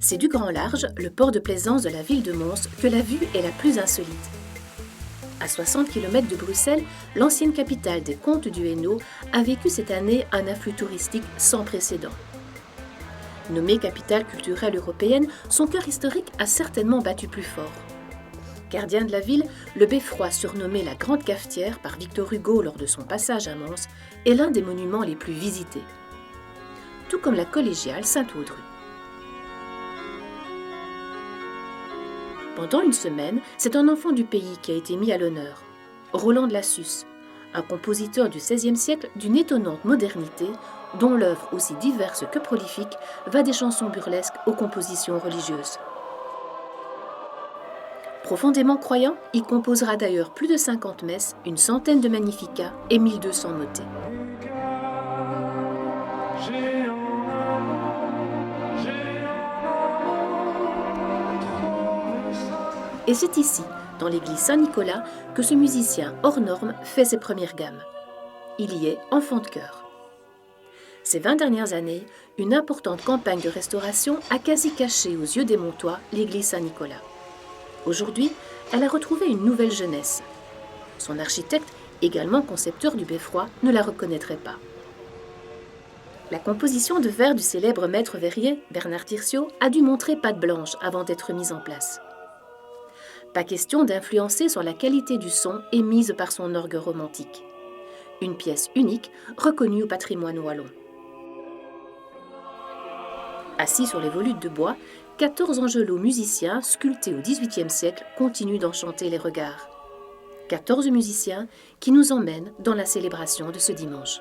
C'est du grand large, le port de plaisance de la ville de Mons, que la vue est la plus insolite. À 60 km de Bruxelles, l'ancienne capitale des comtes du Hainaut a vécu cette année un afflux touristique sans précédent. Nommée capitale culturelle européenne, son cœur historique a certainement battu plus fort. Gardien de la ville, le beffroi, surnommé la Grande Cafetière par Victor Hugo lors de son passage à Mons, est l'un des monuments les plus visités. Tout comme la collégiale Saint-Audru. Pendant une semaine, c'est un enfant du pays qui a été mis à l'honneur. Roland de Lassus, un compositeur du XVIe siècle d'une étonnante modernité, dont l'œuvre, aussi diverse que prolifique, va des chansons burlesques aux compositions religieuses. Profondément croyant, il composera d'ailleurs plus de 50 messes, une centaine de magnificats et 1200 motets. Et c'est ici, dans l'église Saint-Nicolas, que ce musicien hors norme fait ses premières gammes. Il y est enfant de chœur. Ces 20 dernières années, une importante campagne de restauration a quasi caché aux yeux des Montois l'église Saint-Nicolas. Aujourd'hui, elle a retrouvé une nouvelle jeunesse. Son architecte, également concepteur du beffroi, ne la reconnaîtrait pas. La composition de vers du célèbre maître verrier, Bernard Tirsiot, a dû montrer patte blanche avant d'être mise en place. Pas question d'influencer sur la qualité du son émise par son orgue romantique. Une pièce unique, reconnue au patrimoine wallon. Assis sur les volutes de bois, 14 angelots musiciens sculptés au XVIIIe siècle continuent d'enchanter les regards. 14 musiciens qui nous emmènent dans la célébration de ce dimanche.